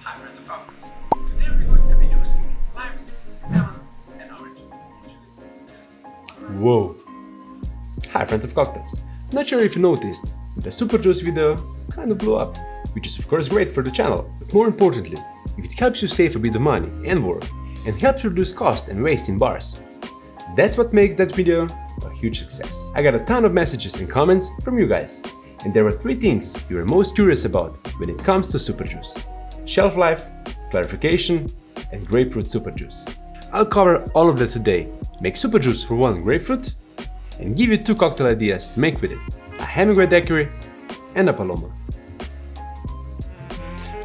Hi friends of cocktails. Today we're going to be juicing limes, lemons, and oranges. Whoa! Hi friends of cocktails. Not sure if you noticed, but the Super Juice video kind of blew up, which is of course great for the channel, but more importantly, if it helps you save a bit of money and work, and helps you reduce cost and waste in bars. That's what makes that video a huge success. I got a ton of messages and comments from you guys, and there were 3 things you were most curious about when it comes to Super Juice: shelf life, clarification, and Grapefruit Super Juice. I'll cover all of that today, make Super Juice for one grapefruit, and give you 2 cocktail ideas to make with it: a Hemingway Daiquiri and a Paloma.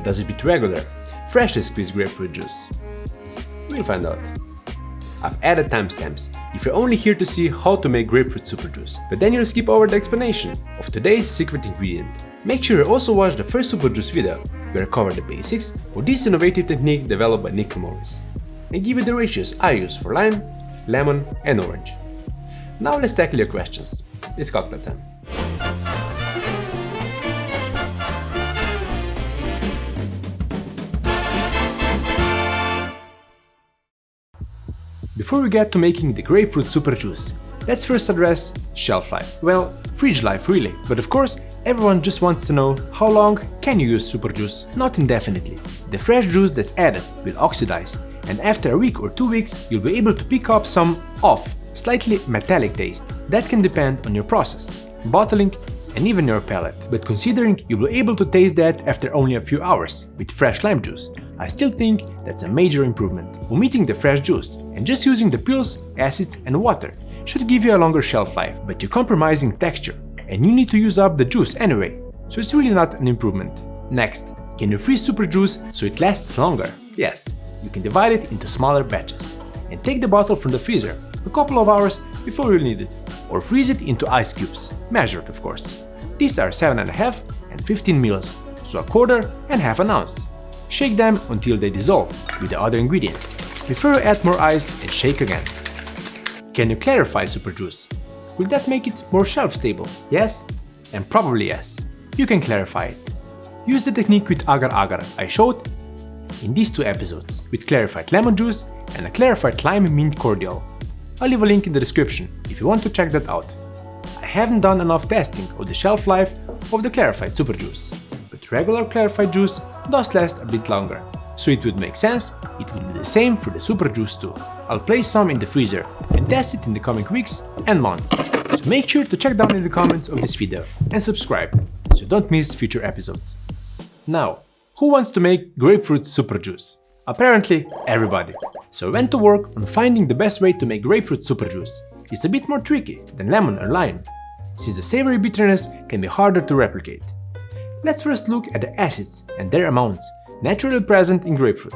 Does it beat regular, freshly squeezed grapefruit juice? We'll find out. I've added timestamps if you're only here to see how to make grapefruit super juice, but then you'll skip over the explanation of today's secret ingredient. Make sure you also watch the first super juice video where I cover the basics of this innovative technique developed by Nick Morris, and give you the ratios I use for lime, lemon and orange. Now let's tackle your questions. It's cocktail time. Before we get to making the grapefruit super juice, let's first address shelf life. Well, fridge life really, but of course everyone just wants to know how long can you use super juice? Not indefinitely. The fresh juice that's added will oxidize, and after a week or 2 weeks you'll be able to pick up some off, slightly metallic taste. That can depend on your process, bottling, and even your palate. But considering you'll be able to taste that after only a few hours with fresh lime juice, I still think that's a major improvement. Omitting the fresh juice and just using the pills, acids and water should give you a longer shelf life, but you're compromising texture and you need to use up the juice anyway, so it's really not an improvement. Next, can you freeze super juice so it lasts longer? Yes, you can divide it into smaller batches and take the bottle from the freezer a couple of hours before you'll need it, or freeze it into ice cubes, measured of course. These are 7.5 and 15 mils, so a quarter and half an ounce. Shake them until they dissolve with the other ingredients. Before you add more ice and shake again. Can you clarify super juice? Will that make it more shelf stable? Yes? And probably yes. You can clarify it. Use the technique with agar agar I showed in these 2 episodes, with clarified lemon juice and a clarified lime mint cordial. I'll leave a link in the description if you want to check that out. I haven't done enough testing of the shelf life of the clarified super juice, but regular clarified juice does last a bit longer, so it would make sense it would be the same for the super juice too. I'll place some in the freezer and test it in the coming weeks and months, so make sure to check down in the comments of this video and subscribe so you don't miss future episodes. Now, who wants to make grapefruit super juice? Apparently everybody. So I went to work on finding the best way to make grapefruit super juice. It's a bit more tricky than lemon or lime, since the savory bitterness can be harder to replicate. Let's first look at the acids and their amounts naturally present in grapefruit.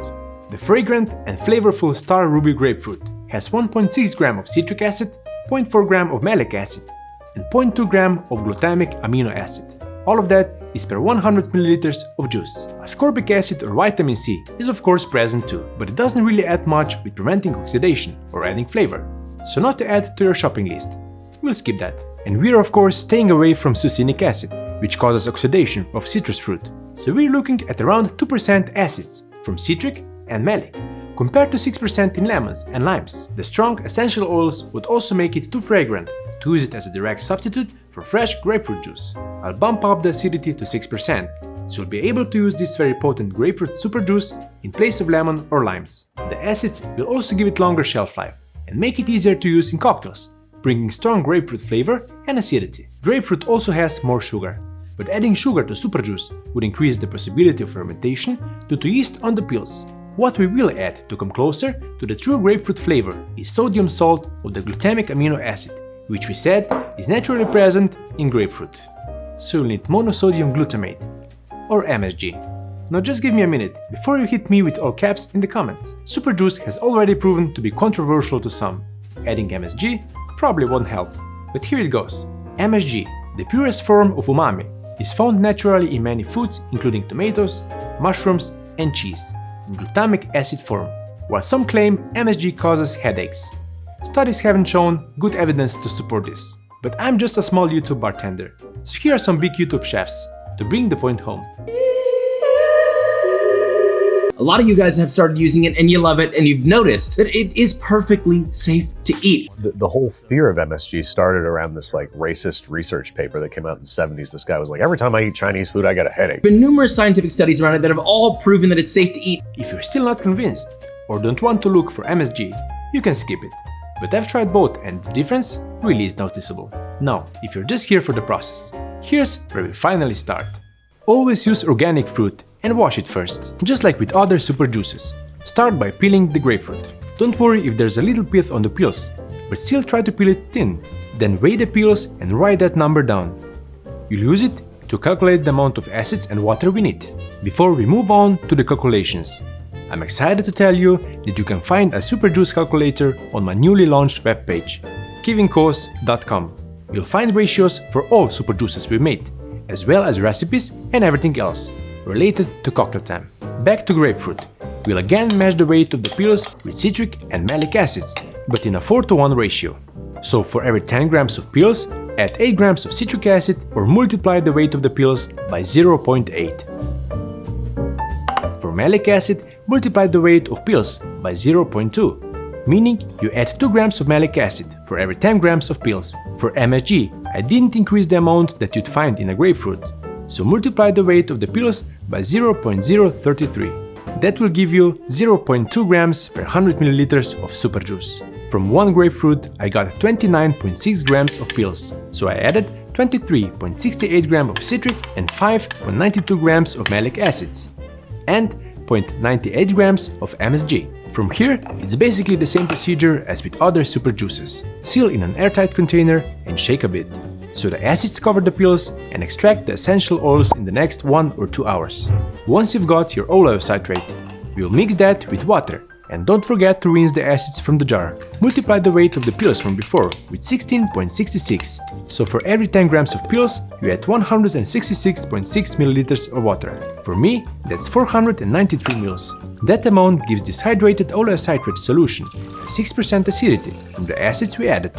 The fragrant and flavorful Star Ruby grapefruit has 1.6 gram of citric acid, 0.4 gram of malic acid, and 0.2 gram of glutamic amino acid. All of that is per 100 milliliters of juice. Ascorbic acid or vitamin C is of course present too, but it doesn't really add much with preventing oxidation or adding flavor, so not to add to your shopping list. We'll skip that. And we're of course staying away from succinic acid, which causes oxidation of citrus fruit. So we're looking at around 2% acids from citric and malic, compared to 6% in lemons and limes. The strong essential oils would also make it too fragrant to use it as a direct substitute for fresh grapefruit juice. I'll bump up the acidity to 6%, so you'll be able to use this very potent grapefruit super juice in place of lemon or limes. The acids will also give it longer shelf life and make it easier to use in cocktails, bringing strong grapefruit flavor and acidity. Grapefruit also has more sugar, but adding sugar to super juice would increase the possibility of fermentation due to yeast on the peels. What we will add to come closer to the true grapefruit flavor is sodium salt of the glutamic amino acid, which we said is naturally present in grapefruit. So you'll need monosodium glutamate, or MSG. Now just give me a minute before you hit me with all caps in the comments. Super juice has already proven to be controversial to some. Adding MSG probably won't help, but here it goes. MSG, the purest form of umami, is found naturally in many foods including tomatoes, mushrooms and cheese, in glutamic acid form, while some claim MSG causes headaches. Studies haven't shown good evidence to support this, but I'm just a small YouTube bartender, so here are some big YouTube chefs to bring the point home. A lot of you guys have started using it and you love it, and you've noticed that it is perfectly safe to eat. The whole fear of MSG started around this like racist research paper that came out in the 70s. This guy was like, every time I eat Chinese food, I get a headache. There have been numerous scientific studies around it that have all proven that it's safe to eat. If you're still not convinced or don't want to look for MSG, you can skip it. But I've tried both and the difference really is noticeable. Now, if you're just here for the process, here's where we finally start. Always use organic fruit and wash it first, just like with other super juices. Start by peeling the grapefruit. Don't worry if there's a little pith on the peels, but still try to peel it thin. Then weigh the peels and write that number down. You'll use it to calculate the amount of acids and water we need. Before we move on to the calculations, I'm excited to tell you that you can find a super juice calculator on my newly launched webpage, kevinkos.com. You'll find ratios for all super juices we made, as well as recipes and everything else related to cocktail time. Back to grapefruit. We'll again measure the weight of the peels with citric and malic acids, but in a 4:1 ratio. So for every 10 grams of peels, add 8 grams of citric acid or multiply the weight of the peels by 0.8. For malic acid, multiply the weight of peels by 0.2, meaning you add 2 grams of malic acid for every 10 grams of peels. For MSG, I didn't increase the amount that you'd find in a grapefruit, so multiply the weight of the peels by 0.033. That will give you 0.2 grams per 100 milliliters of super juice. From one grapefruit, I got 29.6 grams of peels, so I added 23.68 grams of citric and 5.92 grams of malic acids, and 0.98 grams of MSG. From here, it's basically the same procedure as with other super juices. Seal in an airtight container and shake a bit, so the acids cover the peels, and extract the essential oils in the next 1 or 2 hours. Once you've got your oleocitrate, you'll mix that with water, and don't forget to rinse the acids from the jar. Multiply the weight of the peels from before with 16.66, so for every 10 grams of peels, you add 166.6 milliliters of water. For me, that's 493 mils. That amount gives this hydrated oleocitrate solution a 6% acidity from the acids we added.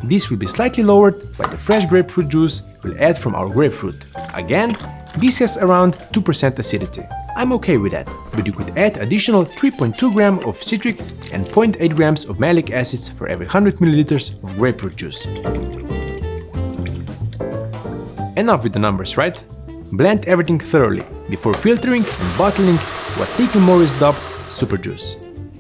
This will be slightly lowered by the fresh grapefruit juice we'll add from our grapefruit. Again, this has around 2% acidity. I'm okay with that, but you could add additional 3.2 grams of citric and 0.8 grams of malic acids for every 100 milliliters of grapefruit juice. Enough with the numbers, right? Blend everything thoroughly before filtering and bottling what Nicky Morris dubbed super juice.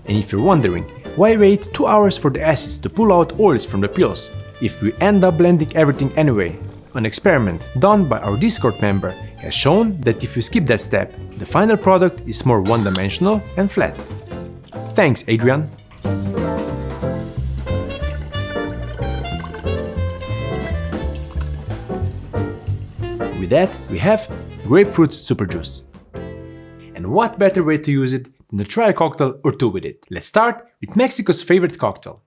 And if you're wondering, why wait 2 hours for the acids to pull out oils from the peels if we end up blending everything anyway? An experiment done by our Discord member has shown that if you skip that step, the final product is more one-dimensional and flat. Thanks, Adrian! With that, we have Grapefruit Super Juice. And what better way to use it than to try a cocktail or two with it? Let's start with Mexico's favorite cocktail,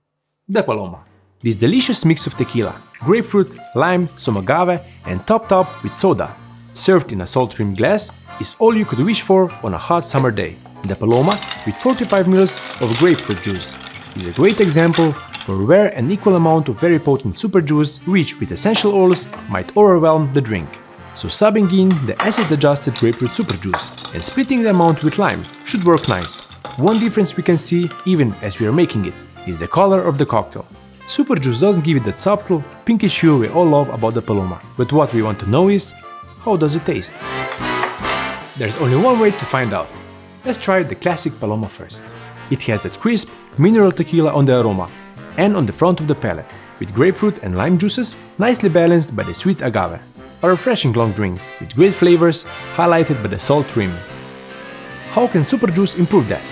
the Paloma. This delicious mix of tequila, grapefruit, lime, some agave, and topped up with soda, served in a salt-rimmed glass, is all you could wish for on a hot summer day. The Paloma, with 45 ml of grapefruit juice, is a great example for where an equal amount of very potent super juice rich with essential oils might overwhelm the drink. So subbing in the acid-adjusted grapefruit super juice and splitting the amount with lime should work nice. One difference we can see, even as we are making it, is the color of the cocktail. Super juice doesn't give it that subtle, pinkish hue we all love about the Paloma, but what we want to know is, how does it taste? There's only one way to find out. Let's try the classic Paloma first. It has that crisp, mineral tequila on the aroma and on the front of the palate, with grapefruit and lime juices nicely balanced by the sweet agave. A refreshing long drink with great flavors highlighted by the salt rim. How can super juice improve that?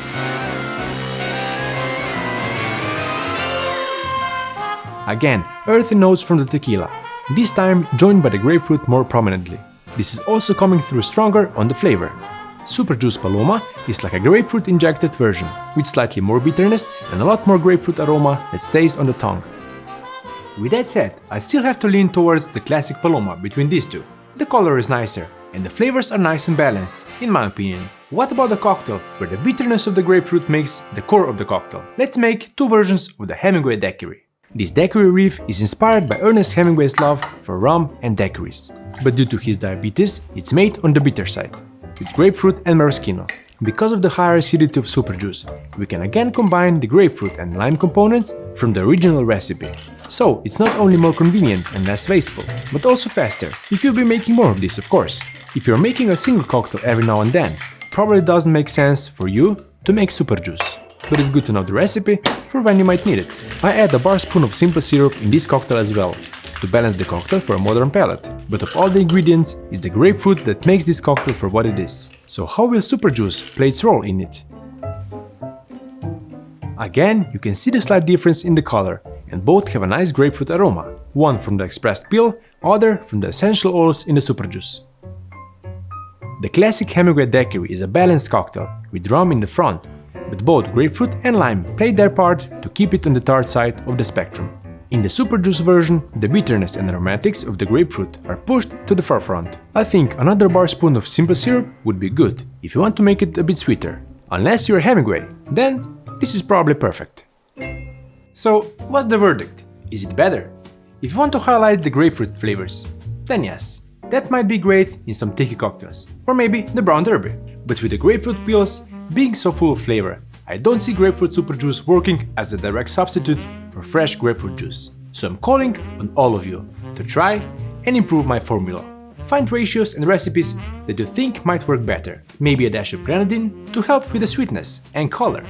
Again, earthy notes from the tequila, this time joined by the grapefruit more prominently. This is also coming through stronger on the flavor. Super Juice Paloma is like a grapefruit injected version, with slightly more bitterness and a lot more grapefruit aroma that stays on the tongue. With that said, I still have to lean towards the classic Paloma between these two. The color is nicer, and the flavors are nice and balanced, in my opinion. What about the cocktail, where the bitterness of the grapefruit makes the core of the cocktail? Let's make two versions of the Hemingway Daiquiri. This daiquiri reef is inspired by Ernest Hemingway's love for rum and daiquiris, but due to his diabetes, it's made on the bitter side. with grapefruit and maraschino. Because of the higher acidity of super juice, we can again combine the grapefruit and lime components from the original recipe. So it's not only more convenient and less wasteful, but also faster, if you'll be making more of this, of course. If you're making a single cocktail every now and then, probably doesn't make sense for you to make super juice. But it's good to know the recipe for when you might need it. I add a bar spoon of simple syrup in this cocktail as well, to balance the cocktail for a modern palate. But of all the ingredients, it's the grapefruit that makes this cocktail for what it is. So how will super juice play its role in it? Again, you can see the slight difference in the color, and both have a nice grapefruit aroma, one from the expressed peel, other from the essential oils in the super juice. The classic Hemingway Daiquiri is a balanced cocktail, with rum in the front, but both grapefruit and lime played their part to keep it on the tart side of the spectrum. In the super juice version, the bitterness and aromatics of the grapefruit are pushed to the forefront. I think another bar spoon of simple syrup would be good if you want to make it a bit sweeter. Unless you're Hemingway, then this is probably perfect. So, what's the verdict? Is it better? If you want to highlight the grapefruit flavors, then yes, that might be great in some tiki cocktails, or maybe the brown derby. But with the grapefruit peels being so full of flavor, I don't see grapefruit super juice working as a direct substitute for fresh grapefruit juice. So I'm calling on all of you to try and improve my formula. Find ratios and recipes that you think might work better, maybe a dash of grenadine to help with the sweetness and color.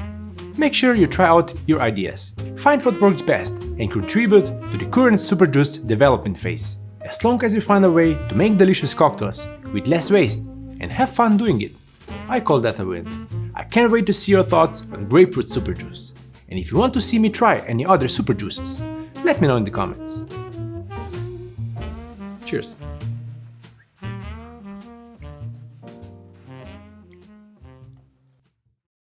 Make sure you try out your ideas, find what works best, and contribute to the current super juice development phase. As long as you find a way to make delicious cocktails with less waste and have fun doing it, I call that a win. I can't wait to see your thoughts on grapefruit super juice. And if you want to see me try any other super juices, let me know in the comments. Cheers!